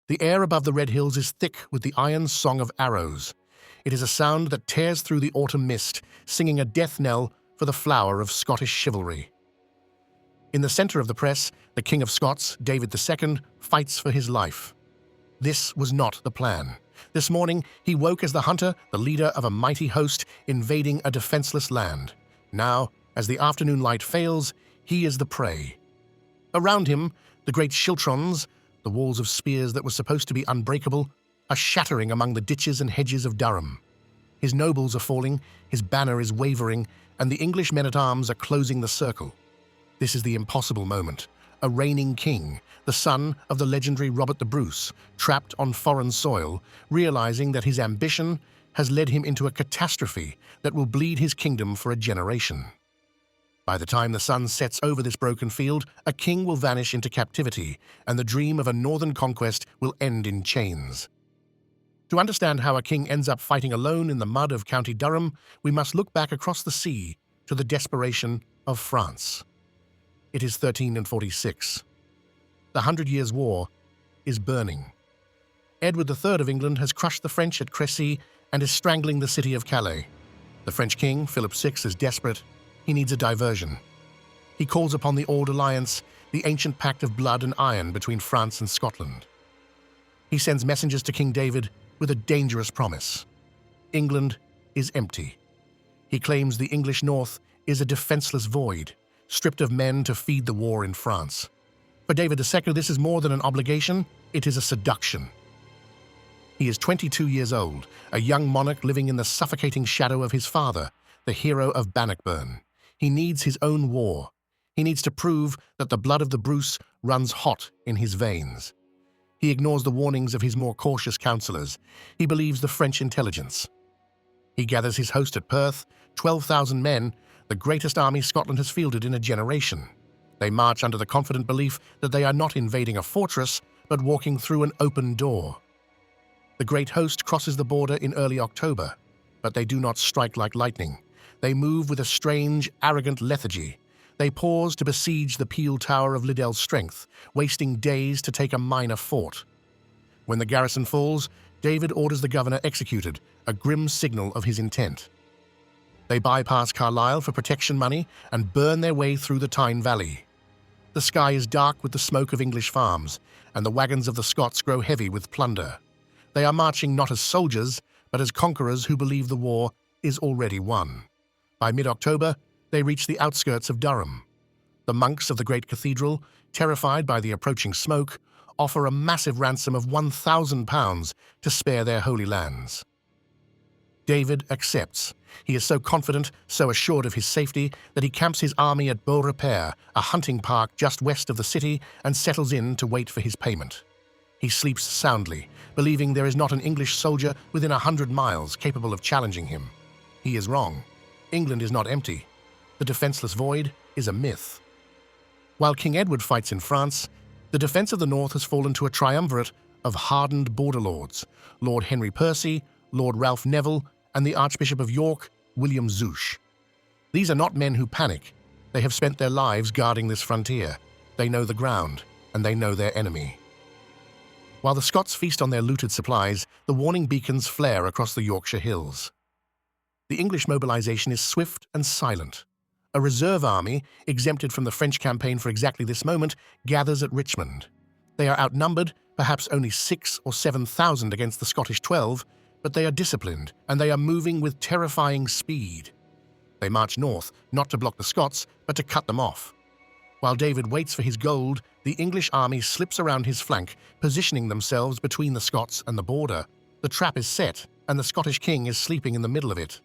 The air above the red hills is thick with the iron song of arrows. It is a sound that tears through the autumn mist, singing a death knell for the flower of Scottish chivalry. In the centre of the press, the King of Scots, David II, fights for his life. This was not the plan. This morning, he woke as the hunter, the leader of a mighty host invading a defenseless land. Now, as the afternoon light fails, he is the prey. Around him, the great Schiltrons, the walls of spears that were supposed to be unbreakable, are shattering among the ditches and hedges of Durham. His nobles are falling, his banner is wavering, and the English men-at-arms are closing the circle. This is the impossible moment. A reigning king, the son of the legendary Robert the Bruce, trapped on foreign soil, realizing that his ambition has led him into a catastrophe that will bleed his kingdom for a generation. By the time the sun sets over this broken field, a king will vanish into captivity, and the dream of a northern conquest will end in chains. To understand how a king ends up fighting alone in the mud of County Durham, we must look back across the sea to the desperation of France. It is 1346. The 100 Years' War is burning. Edward III of England has crushed the French at Crécy and is strangling the city of Calais. The French king, Philip VI, is desperate. He needs a diversion. He calls upon the Old Alliance, the ancient pact of blood and iron between France and Scotland. He sends messengers to King David with a dangerous promise. England is empty. He claims the English north is a defenseless void, stripped of men to feed the war in France. For David II, this is more than an obligation, it is a seduction. He is 22 years old, a young monarch living in the suffocating shadow of his father, the hero of Bannockburn. He needs his own war. He needs to prove that the blood of the Bruce runs hot in his veins. He ignores the warnings of his more cautious counsellors. He believes the French intelligence. He gathers his host at Perth, 12,000 men, the greatest army Scotland has fielded in a generation. They march under the confident belief that they are not invading a fortress, but walking through an open door. The great host crosses the border in early October, but they do not strike like lightning. They move with a strange, arrogant lethargy. They pause to besiege the peel tower of Liddell's strength, wasting days to take a minor fort. When the garrison falls, David orders the governor executed, a grim signal of his intent. They bypass Carlisle for protection money and burn their way through the Tyne Valley. The sky is dark with the smoke of English farms, and the wagons of the Scots grow heavy with plunder. They are marching not as soldiers, but as conquerors who believe the war is already won. By mid-October, they reach the outskirts of Durham. The monks of the great cathedral, terrified by the approaching smoke, offer a massive ransom of £1,000 to spare their holy lands. David accepts. He is so confident, so assured of his safety, that he camps his army at Beaurepaire, a hunting park just west of the city, and settles in to wait for his payment. He sleeps soundly, believing there is not an English soldier within 100 miles capable of challenging him. He is wrong. England is not empty. The defenseless void is a myth. While King Edward fights in France, the defense of the north has fallen to a triumvirate of hardened border lords, Lord Henry Percy, Lord Ralph Neville, and the Archbishop of York, William Zouche. These are not men who panic. They have spent their lives guarding this frontier. They know the ground, and they know their enemy. While the Scots feast on their looted supplies, the warning beacons flare across the Yorkshire hills. The English mobilization is swift and silent. A reserve army, exempted from the French campaign for exactly this moment, gathers at Richmond. They are outnumbered, perhaps only 6,000 or 7,000 against the Scottish 12, but they are disciplined, and they are moving with terrifying speed. They march north, not to block the Scots, but to cut them off. While David waits for his gold, the English army slips around his flank, positioning themselves between the Scots and the border. The trap is set, and the Scottish king is sleeping in the middle of it.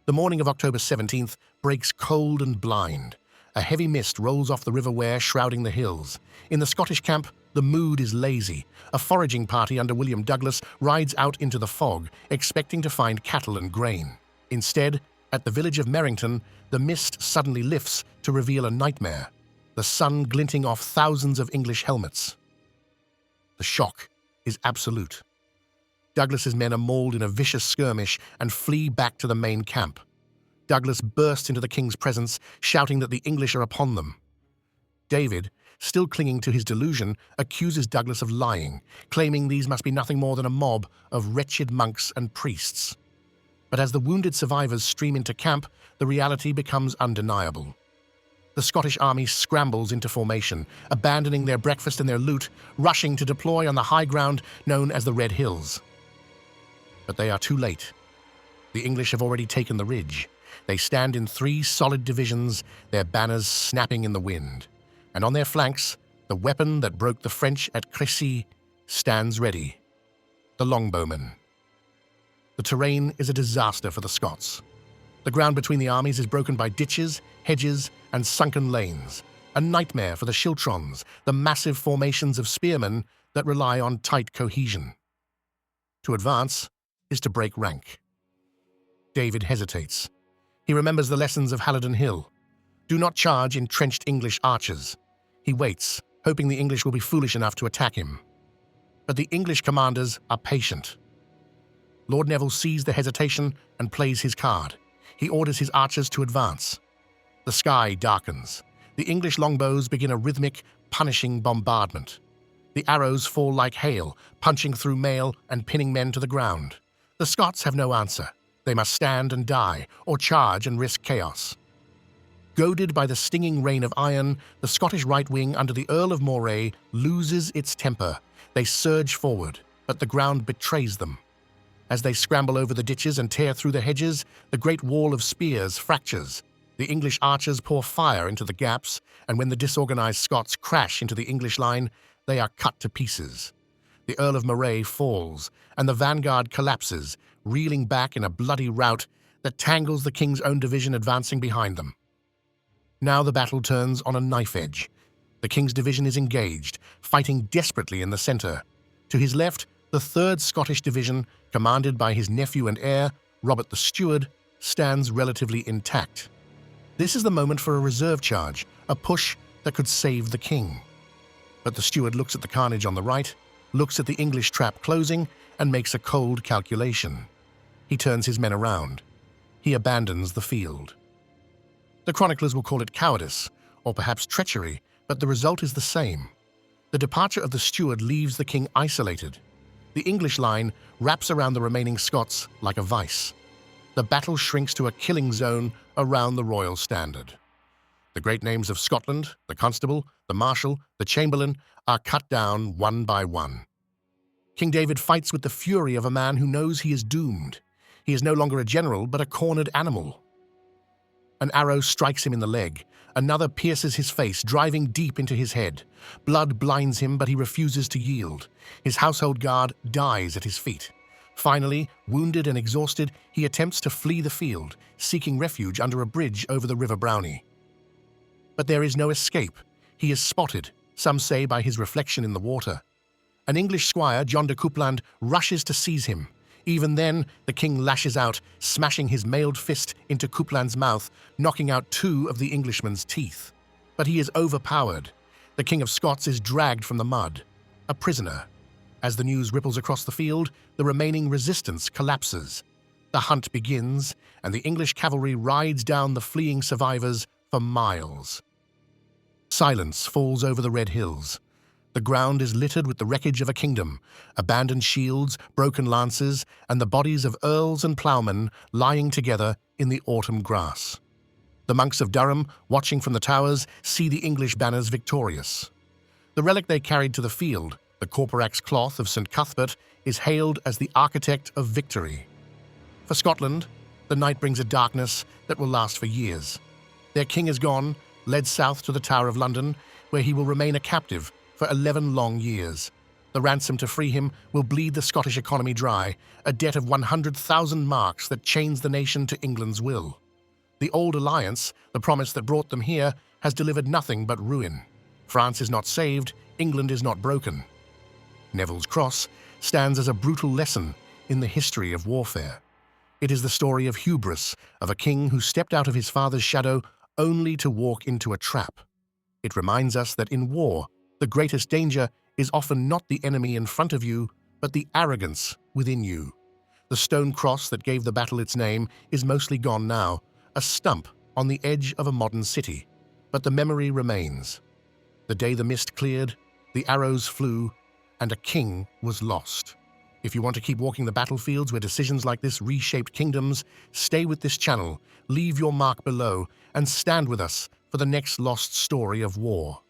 The morning of October 17th breaks cold and blind. A heavy mist rolls off the River Wear, shrouding the hills. In the Scottish camp, the mood is lazy. A foraging party under William Douglas rides out into the fog, expecting to find cattle and grain. Instead, at the village of Merrington, the mist suddenly lifts to reveal a nightmare, the sun glinting off thousands of English helmets. The shock is absolute. Douglas's men are mauled in a vicious skirmish and flee back to the main camp. Douglas bursts into the king's presence, shouting that the English are upon them. David, still clinging to his delusion, accuses Douglas of lying, claiming these must be nothing more than a mob of wretched monks and priests. But as the wounded survivors stream into camp, the reality becomes undeniable. The Scottish army scrambles into formation, abandoning their breakfast and their loot, rushing to deploy on the high ground known as the Red Hills. But they are too late. The English have already taken the ridge. They stand in 3 solid divisions, their banners snapping in the wind. And on their flanks, the weapon that broke the French at Crécy stands ready: the longbowmen. The terrain is a disaster for the Scots. The ground between the armies is broken by ditches, hedges, and sunken lanes, a nightmare for the Schiltrons, the massive formations of spearmen that rely on tight cohesion. To advance is to break rank. David hesitates. He remembers the lessons of Halidon Hill. Do not charge entrenched English archers. He waits, hoping the English will be foolish enough to attack him. But the English commanders are patient. Lord Neville sees the hesitation and plays his card. He orders his archers to advance. The sky darkens. The English longbows begin a rhythmic, punishing bombardment. The arrows fall like hail, punching through mail and pinning men to the ground. The Scots have no answer. They must stand and die, or charge and risk chaos. Goaded by the stinging rain of iron, the Scottish right wing under the Earl of Moray loses its temper. They surge forward, but the ground betrays them. As they scramble over the ditches and tear through the hedges, the great wall of spears fractures. The English archers pour fire into the gaps, and when the disorganized Scots crash into the English line, they are cut to pieces. The Earl of Moray falls, and the vanguard collapses, reeling back in a bloody rout that tangles the king's own division advancing behind them. Now the battle turns on a knife edge. The king's division is engaged, fighting desperately in the center. To his left, the 3rd Scottish Division, commanded by his nephew and heir, Robert the Steward, stands relatively intact. This is the moment for a reserve charge, a push that could save the king. But the steward looks at the carnage on the right, looks at the English trap closing, and makes a cold calculation. He turns his men around. He abandons the field. The chroniclers will call it cowardice, or perhaps treachery, but the result is the same. The departure of the steward leaves the king isolated. The English line wraps around the remaining Scots like a vice. The battle shrinks to a killing zone around the royal standard. The great names of Scotland, the Constable, the Marshal, the Chamberlain, are cut down one by one. King David fights with the fury of a man who knows he is doomed. He is no longer a general, but a cornered animal. An arrow strikes him in the leg. Another pierces his face, driving deep into his head. Blood blinds him, but he refuses to yield. His household guard dies at his feet. Finally, wounded and exhausted, he attempts to flee the field, seeking refuge under a bridge over the River Brownie. But there is no escape. He is spotted, some say by his reflection in the water. An English squire, John de Coupland, rushes to seize him. Even then, the king lashes out, smashing his mailed fist into Coupland's mouth, knocking out 2 of the Englishman's teeth. But he is overpowered. The King of Scots is dragged from the mud, a prisoner. As the news ripples across the field, the remaining resistance collapses. The hunt begins, and the English cavalry rides down the fleeing survivors for miles. Silence falls over the Red Hills. The ground is littered with the wreckage of a kingdom, abandoned shields, broken lances, and the bodies of earls and ploughmen lying together in the autumn grass. The monks of Durham, watching from the towers, see the English banners victorious. The relic they carried to the field, the corporax cloth of St. Cuthbert, is hailed as the architect of victory. For Scotland, the night brings a darkness that will last for years. Their king is gone, led south to the Tower of London, where he will remain a captive for 11 long years. The ransom to free him will bleed the Scottish economy dry, a debt of 100,000 marks that chains the nation to England's will. The old alliance, the promise that brought them here, has delivered nothing but ruin. France is not saved, England is not broken. Neville's cross stands as a brutal lesson in the history of warfare. It is the story of hubris, of a king who stepped out of his father's shadow only to walk into a trap. It reminds us that in war, the greatest danger is often not the enemy in front of you, but the arrogance within you. The stone cross that gave the battle its name is mostly gone now, a stump on the edge of a modern city, but the memory remains. The day the mist cleared, the arrows flew, and a king was lost. If you want to keep walking the battlefields where decisions like this reshaped kingdoms, stay with this channel, leave your mark below, and stand with us for the next lost story of war.